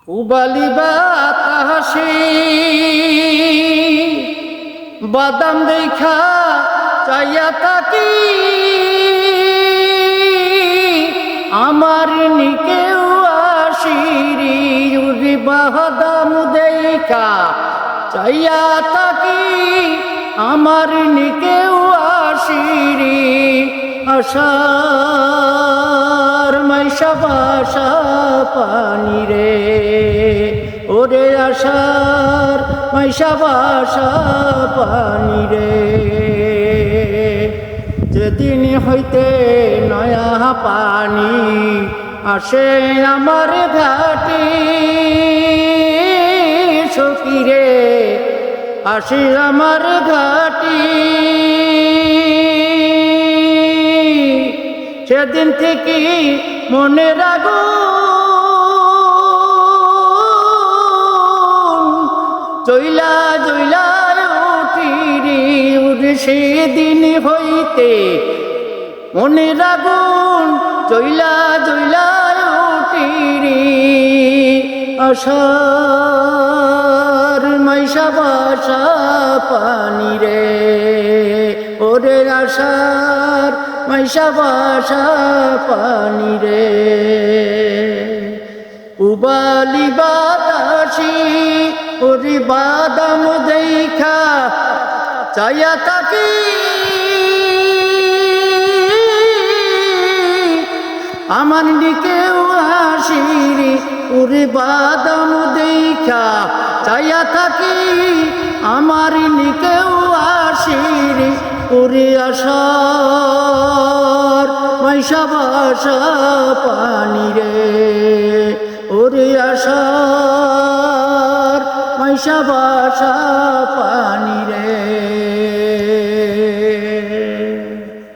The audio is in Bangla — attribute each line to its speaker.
Speaker 1: উবালি বাতাসে বাদাম দেখা চাইয়া তাকি আমার নিকেও আসিরি উরি বাদাম দেখা চাইয়া তাকি আমার নিকেও আসিরি আশার মাইশা বাসা পানি রে ওরে আশার মাইশা বাসা পানি রে যেদিন হইতে নয়া পানি আসে আমার ঘাটি সখী রে আসে আমার ঘাটি সেদিন থেকে মনে আগুন জইলা জইলা উঠিরি উঠে সেদিন হইতে মনে আগুন জইলা জইলা উঠিরি আশার মাইশা বাসা পানি রে ওরে আশার মাইশা বাসা পানি রে উবালি বাতাসি ওরে বাদাম দেখা চাইয়া তাকি আমার দিকেও হাসিরি ওরে বাদাম দেখা চাইয়া থাকি আমার নিকেও আসিরি ওরে আশার মাইশা বাসা পানি রে ওরে আশার মাইশা বাসা